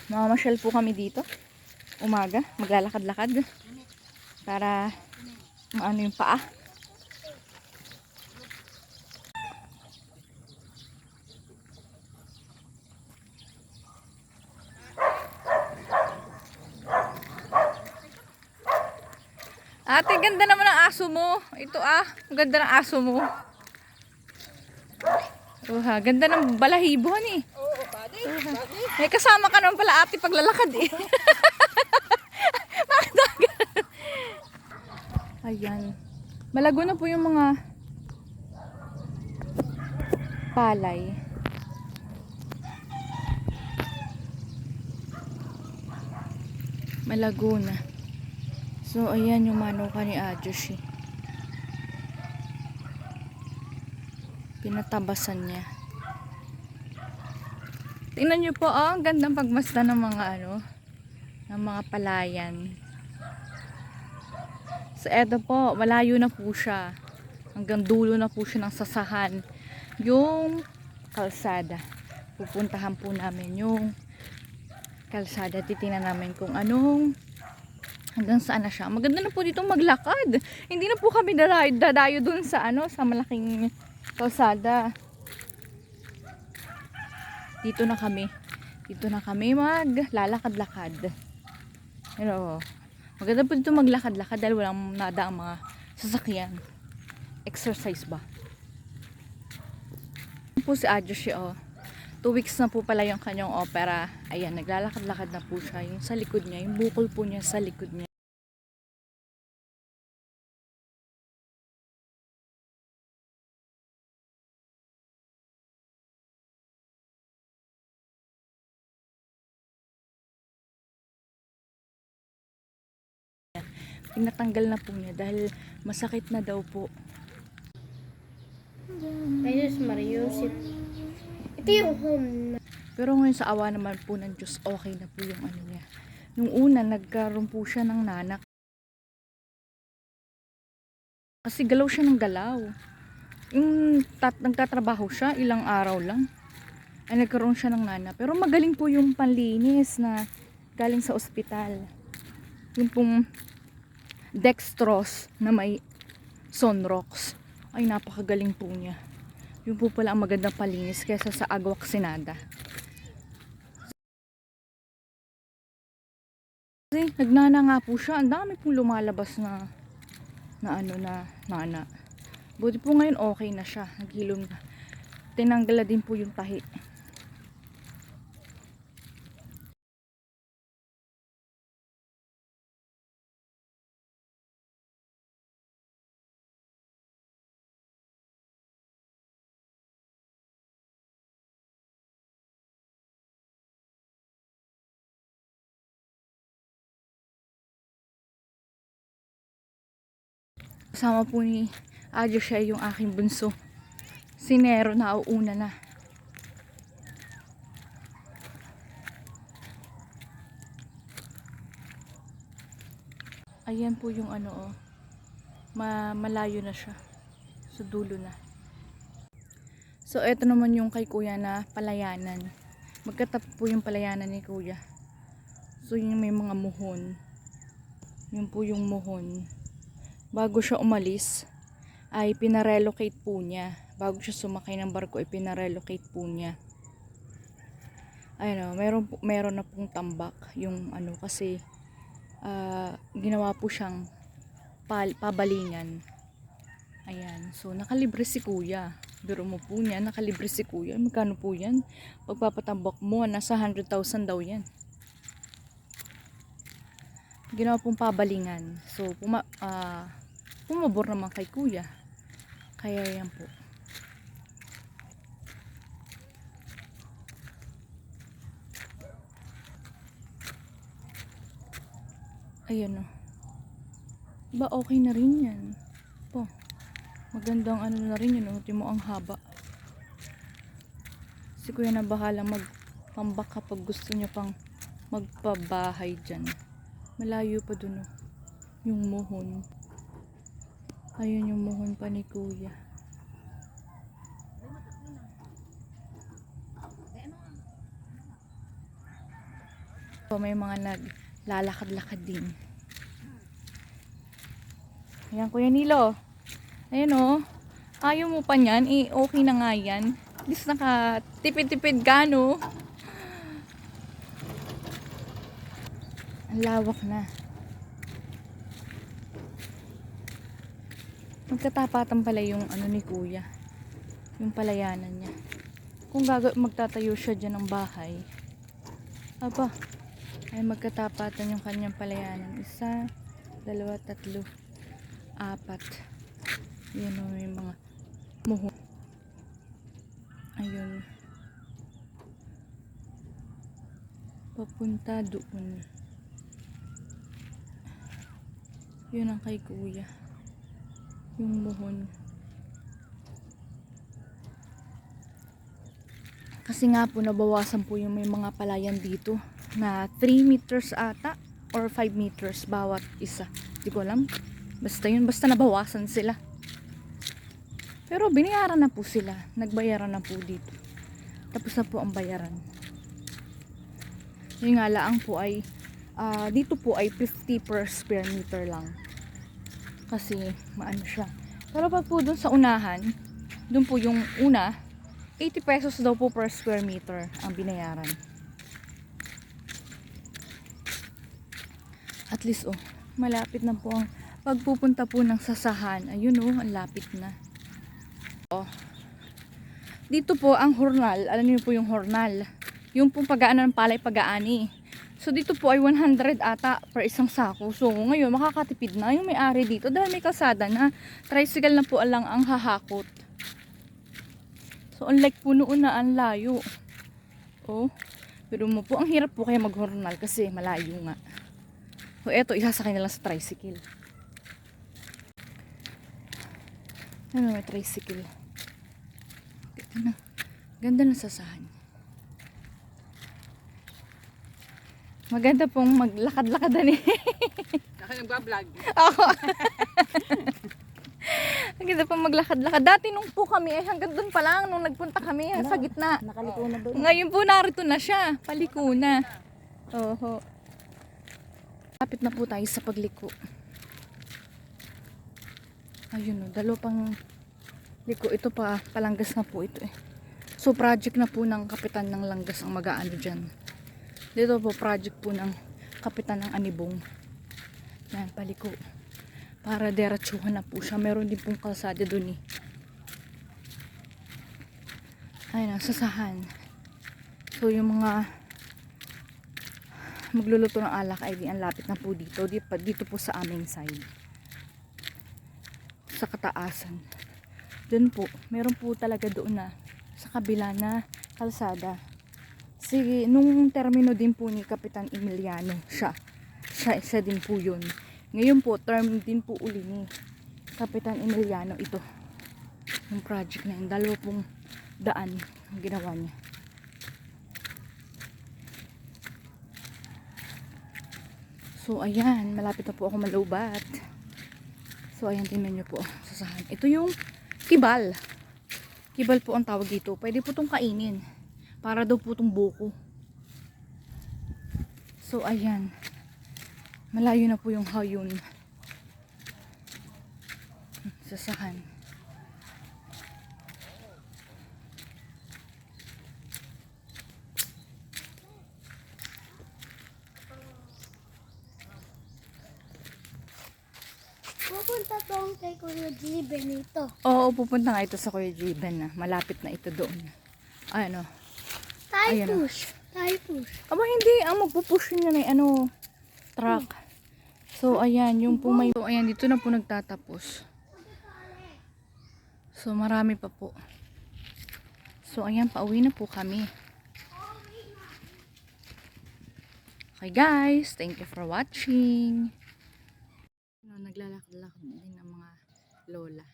Mamamasyal po kami dito. Umaga, maglalakad-lakad para maano yung paa. Ate, ganda naman ang aso mo. Ito ganda ng aso mo. Ganda ng balahibo ni. Oo, buddy. May kasama ka naman pala ate paglalakad eh. Ayan. Malago na po yung mga palay. Malago na. So, ayan yung manuka ni Ajoshi. Pinatabasan niya. Tingnan nyo po, ang gandang pagmasda ng mga ng mga palayan. So, eto po, malayo na po siya. Hanggang dulo na po siya ng sasahan. Yung kalsada. Pupuntahan po namin yung kalsada. Titingnan namin kung hanggang saan na siya. Maganda na po dito maglakad. Hindi na po kami dadayo dun sa sa malaking kalsada. Dito na kami maglalakad-lakad. Pero maganda po dito maglakad-lakad dahil walang nadaang mga sasakyan. Exercise ba? Po si Ajoshi 2 weeks na po pala yung kanyang opera. Ayan, naglalakad-lakad na po siya. Yung sa likod niya, yung bukol po niya sa likod niya. Pinatanggal na po niya dahil masakit na daw po. Ayos, Marius. Ito yung home na. Pero ngayon sa awa naman po ng Diyos, okay na po yung niya. Nung una, nagkaroon po siya ng nanak. Kasi galaw siya ng galaw. Yung nagtatrabaho siya, ilang araw lang. Ay nagkaroon siya ng nanak. Pero magaling po yung panlinis na galing sa ospital. Yung pong dextrose na may Sonrox. Ay napakagaling po niya. Yung po pala ang magandang palinis kaysa sa agwa kasinada. Kasi nagnana nga po siya. Ang dami pong lumalabas na nana. Buti po ngayon okay na siya. Naghilom na. Tinanggal na din po yung tahi. Kasama po ni Adjo siya yung aking bunso. Si Nero na uuna na. Ayan po yung malayo na siya. Sa dulo na. So eto naman yung kay kuya na palayanan. Magkatapat po yung palayanan ni kuya. So yun may mga muhon. Yun po yung muhon. Bago siya umalis ay pinarelocate po niya. Bago siya sumakay ng barko ay pinarelocate po niya. Ayun meron na pong tambak yung kasi ginawa po siyang pabalingan. Ayan, so nakalibre si kuya. Biro mo po niya, nakalibre si kuya. Magkano po yan? Pagpapatambak mo, nasa 100,000 daw yan. Ginawa pong pabalingan. So pumabor naman kay kuya. Kaya yan po. Ayan Ba okay na rin yan. Po. Magandang na rin yun. Uti mo ang haba. Si kuya na bahala magpambak kapag gusto niya pang magpabahay dyan. Malayo pa dun yung muhon. Ayun yung muhon pa ni kuya. So, may mga naglalakad-lakad din. Ayan, Kuya Nilo. Ayan o. Ayaw mo pa niyan. Eh, okay na nga yan. At least nakatipid-tipid ka, no? Ang lawak na. Magkatapatan pala yung ano ni Kuya. Yung palayanan niya. Kung magtatayo siya dyan ng bahay. Aba. Ay magkatapatan yung kanyang palayanan. 1, 2, 3, 4. Yan o yung mga muho. Ayun. Papunta doon. Yun ang kay Kuya. Yung muhon. Kasi nga po nabawasan po yung may mga palayan dito na 3 meters ata or 5 meters bawat isa. Di ko alam. Basta yun, basta nabawasan sila. Pero binayaran na po sila. Nagbayaran na po dito. Tapos na po ang bayaran. Yung nga laang po ay dito po ay 50 per square meter lang. Kasi maano siya. Pero pag po dun sa unahan, dun po yung una, 80 pesos daw po per square meter ang binayaran. At least malapit na po ang pagpupunta po ng sasahan. Ayun ang lapit na. Dito po ang hornal. Alam niyo po yung hornal. Yung pong pag-aano ng palay pag-aani. So dito po ay 100 ata per isang sako. So ngayon makakatipid na yung may-ari dito dahil may kalsada na. Tricycle na po lang ang hahakot. So unlike po noon na ang layo. Pero mo po ang hirap po kaya mag-hornal kasi malayo nga. So eto isasakay na lang sa tricycle. Ano may tricycle. Ganda na sasahan. Maganda pong maglakad-lakadan eh. Ako nagbablog. Ako. Maganda pong maglakad-lakad. Dati nung po kami ay hanggang doon pa lang nung nagpunta kami sa gitna. Nakaliko na doon. Ngayon po narito na siya. Paliko na. Oho. Lapit na po tayo sa pagliko. Ayun dalawa pang liko. Ito pa, palanggas na po ito eh. So project na po ng kapitan ng langgas ang mag-aano dyan. Dito po project po ng kapitan ng Anibong. Yan, paliko. Para diretsuhan na po siya. Meron din pong kalsada dun eh. Ayun, sasahan. So yung mga magluluto ng alak ay di ang lapit na po dito. Dito po sa aming side. Sa kataasan. Dun po, meron po talaga doon na sa kabila na kalsada. Sige, nung termino din po ni Kapitan Emiliano, siya din po yun. Ngayon po, term din po uli ni Kapitan Emiliano ito. Yung project na yun, 2 daan ang ginawa niya. So, ayan, malapit na po ako malubat. So, ayan, tingnan nyo po, sasahan. Ito yung kibal. Kibal po ang tawag dito. Pwede po itong kainin. Para daw po itong buko. So, ayan. Malayo na po yung hayon. Sasahan. Pupunta tong kay Kuya Jiben ito. Oo, pupunta nga ito sa Kuya Jiben na. Malapit na ito doon. Ayan o. Ayan o. Tayo push. Aba hindi, ang magpupush niya na yung truck. So ayan, yung po may, so ayan, dito na po nagtatapos. So marami pa po. So ayan, pauwi na po kami. Okay guys, thank you for watching. Naglalakad-lakad din ang mga lola.